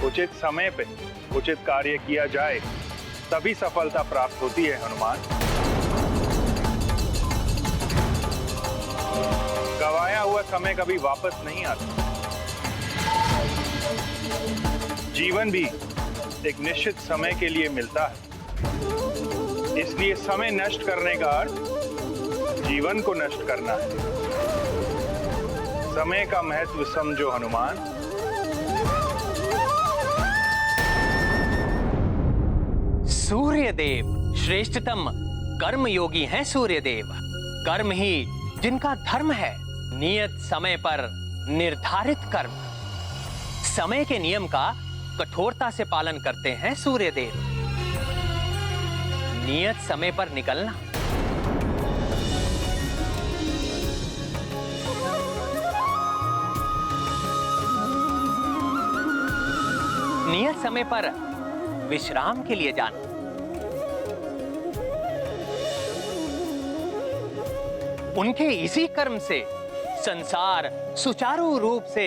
उचित समय पे उचित कार्य किया जाए तभी सफलता प्राप्त होती है हनुमान। गवाया हुआ समय कभी वापस नहीं आता। जीवन भी एक निश्चित समय के लिए मिलता है, इसलिए समय नष्ट करने का अर्थ जीवन को नष्ट करना है। समय का महत्व समझो हनुमान। सूर्यदेव श्रेष्ठतम कर्म योगी हैं। सूर्यदेव कर्म ही जिनका धर्म है। नियत समय पर निर्धारित कर्म, समय के नियम का कठोरता से पालन करते हैं सूर्यदेव। नियत समय पर निकलना, नियत समय पर विश्राम के लिए जाना, उनके इसी कर्म से संसार सुचारू रूप से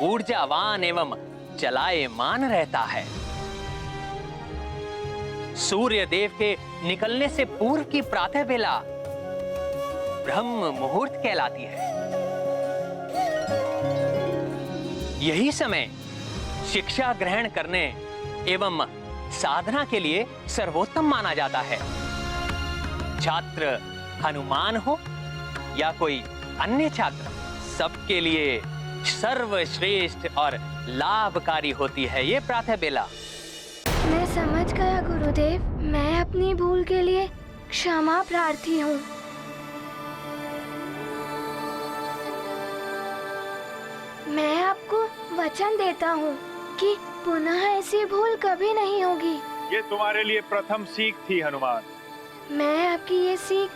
ऊर्जावान एवं चलायमान रहता है। सूर्य देव के निकलने से पूर्व की प्रातः बेला ब्रह्म मुहूर्त कहलाती है। यही समय शिक्षा ग्रहण करने एवं साधना के लिए सर्वोत्तम माना जाता है। छात्र हनुमान हो या कोई अन्य छात्र, सबके लिए सर्वश्रेष्ठ और लाभकारी होती है ये प्रातः बेला। मैं समझ गया गुरुदेव, मैं अपनी भूल के लिए क्षमा प्रार्थी हूँ। मैं आपको वचन देता हूँ कि पुनः ऐसी भूल कभी नहीं होगी। ये तुम्हारे लिए प्रथम सीख थी हनुमान। मैं आपकी ये सीख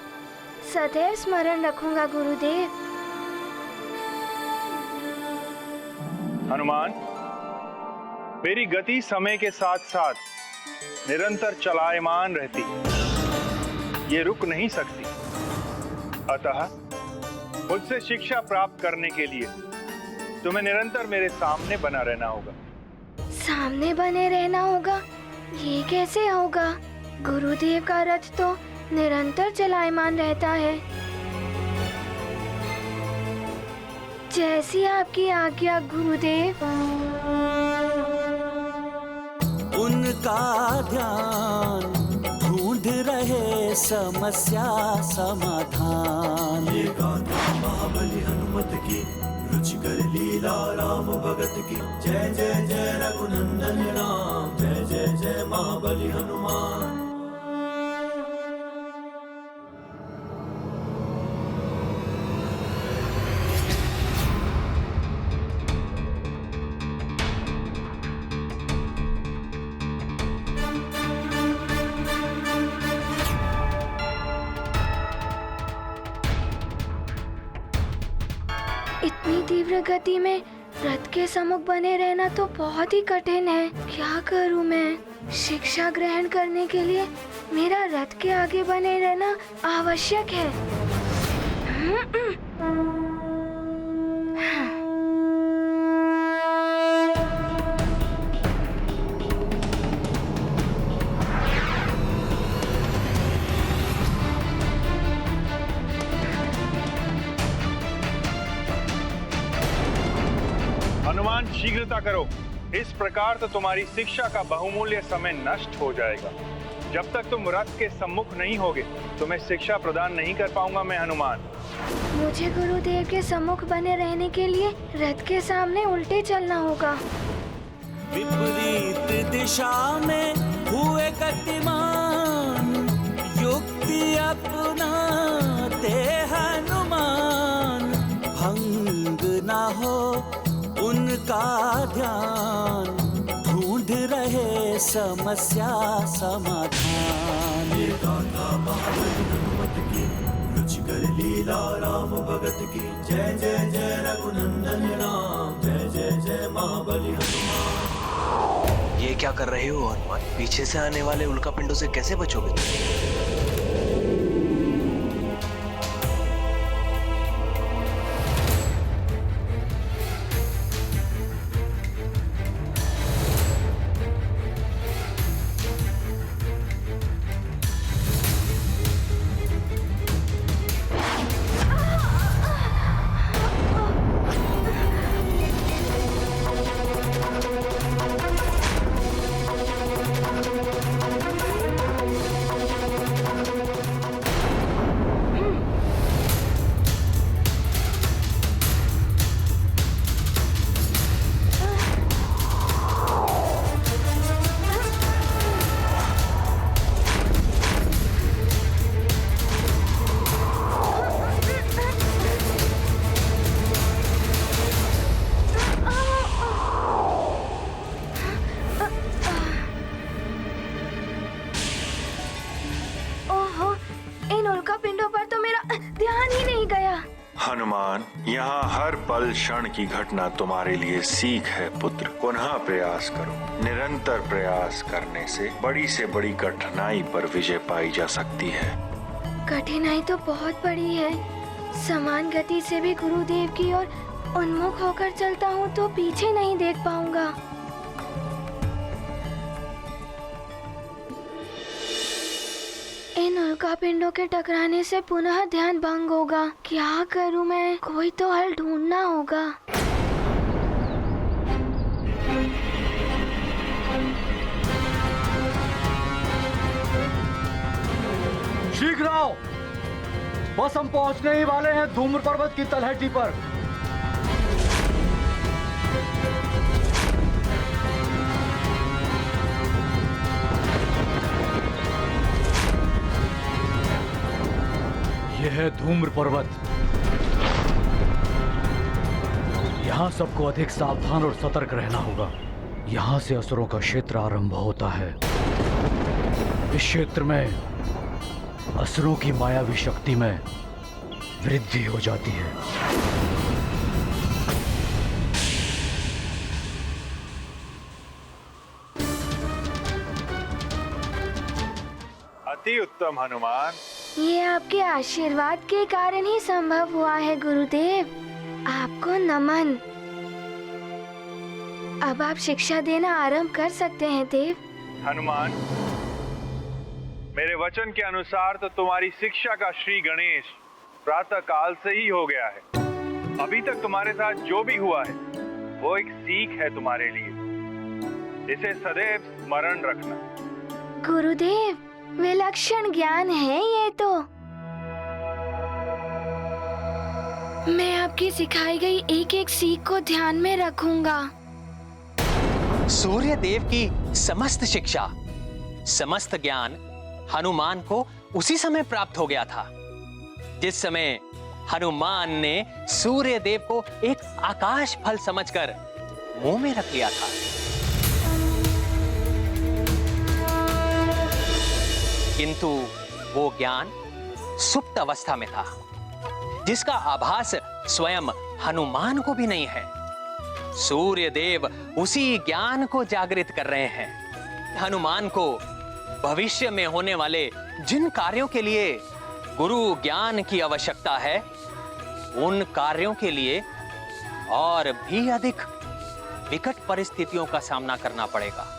सदैव स्मरण रखूंगा गुरुदेव। हनुमान, मेरी गति समय के साथ साथ निरंतर चलायमान रहती, ये रुक नहीं सकती। अतः मुझसे शिक्षा प्राप्त करने के लिए तुम्हें निरंतर मेरे सामने बना रहना होगा। सामने बने रहना होगा? ये कैसे होगा? गुरुदेव का रथ तो निरंतर चलायमान रहता है। जैसी आपकी आज्ञा गुरुदेव। उनका ध्यान ढूंढ रहे समस्या समाधान। ये गाथा महाबली हनुमत की, रुचिकर लीला राम भगत की। जय जय जय रघुनंदन राम, जय जय जय महाबली हनुमान। इतनी तीव्र गति में रथ के सम्मुख बने रहना तो बहुत ही कठिन है। क्या करूं मैं? शिक्षा ग्रहण करने के लिए मेरा रथ के आगे बने रहना आवश्यक है। हनुमान, शीघ्रता करो, इस प्रकार तो तुम्हारी शिक्षा का बहुमूल्य समय नष्ट हो जाएगा। जब तक तुम रथ के सम्मुख नहीं होगे तुम्हें शिक्षा प्रदान नहीं कर पाऊंगा मैं हनुमान। मुझे गुरुदेव के सम्मुख बने रहने के लिए रथ के सामने उल्टे चलना होगा। विपरीत दिशा में हुए गतिमान, युक्ति अपनाते हनुमान। भंग ना हो उनका ध्यान, ढूंढ रहे समस्या समाधान। ये गाथा महाबली हनुमत की, रुचिकर लीला राम भगत की। जय जय जय रघुनंदन राम, जय जय जय महाबली हनुमान। ये क्या कर रहे हो हनुमान? पीछे से आने वाले उल्कापिंडों से कैसे बचोगे तुम? कल क्षण की घटना तुम्हारे लिए सीख है पुत्र। पुनः प्रयास करो। निरंतर प्रयास करने से बड़ी कठिनाई पर विजय पाई जा सकती है। कठिनाई तो बहुत बड़ी है। समान गति से भी गुरुदेव की ओर उन्मुख होकर चलता हूँ तो पीछे नहीं देख पाऊंगा। इन उल्कापिंडों के टकराने से पुनः ध्यान भंग होगा। क्या करूं मैं? कोई तो हल ढूंढना होगा। शीघ्र आओ, बस हम पहुंचने ही वाले हैं धूम्र पर्वत की तलहटी पर। यह है धूम्र पर्वत। यहाँ सबको अधिक सावधान और सतर्क रहना होगा। यहाँ से असुरों का क्षेत्र आरंभ होता है। इस क्षेत्र में असुरों की मायावी शक्ति में वृद्धि हो जाती है। अति उत्तम हनुमान। ये आपके आशीर्वाद के कारण ही संभव हुआ है गुरुदेव। आपको नमन। अब आप शिक्षा देना आरंभ कर सकते हैं देव। हनुमान, मेरे वचन के अनुसार तो तुम्हारी शिक्षा का श्री गणेश प्रातः काल से ही हो गया है। अभी तक तुम्हारे साथ जो भी हुआ है वो एक सीख है तुम्हारे लिए। इसे सदैव स्मरण रखना। गुरुदेव, विलक्षण ज्ञान है ये तो। मैं आपकी सिखाई गई एक एक सीख को ध्यान में रखूंगा। सूर्य देव की समस्त शिक्षा, समस्त ज्ञान हनुमान को उसी समय प्राप्त हो गया था जिस समय हनुमान ने सूर्य देव को एक आकाश फल समझकर मुंह में रख लिया था। किंतु वो ज्ञान सुप्त अवस्था में था, जिसका आभास स्वयं हनुमान को भी नहीं है। सूर्य देव उसी ज्ञान को जागृत कर रहे हैं। हनुमान को भविष्य में होने वाले जिन कार्यों के लिए गुरु ज्ञान की आवश्यकता है, उन कार्यों के लिए और भी अधिक विकट परिस्थितियों का सामना करना पड़ेगा।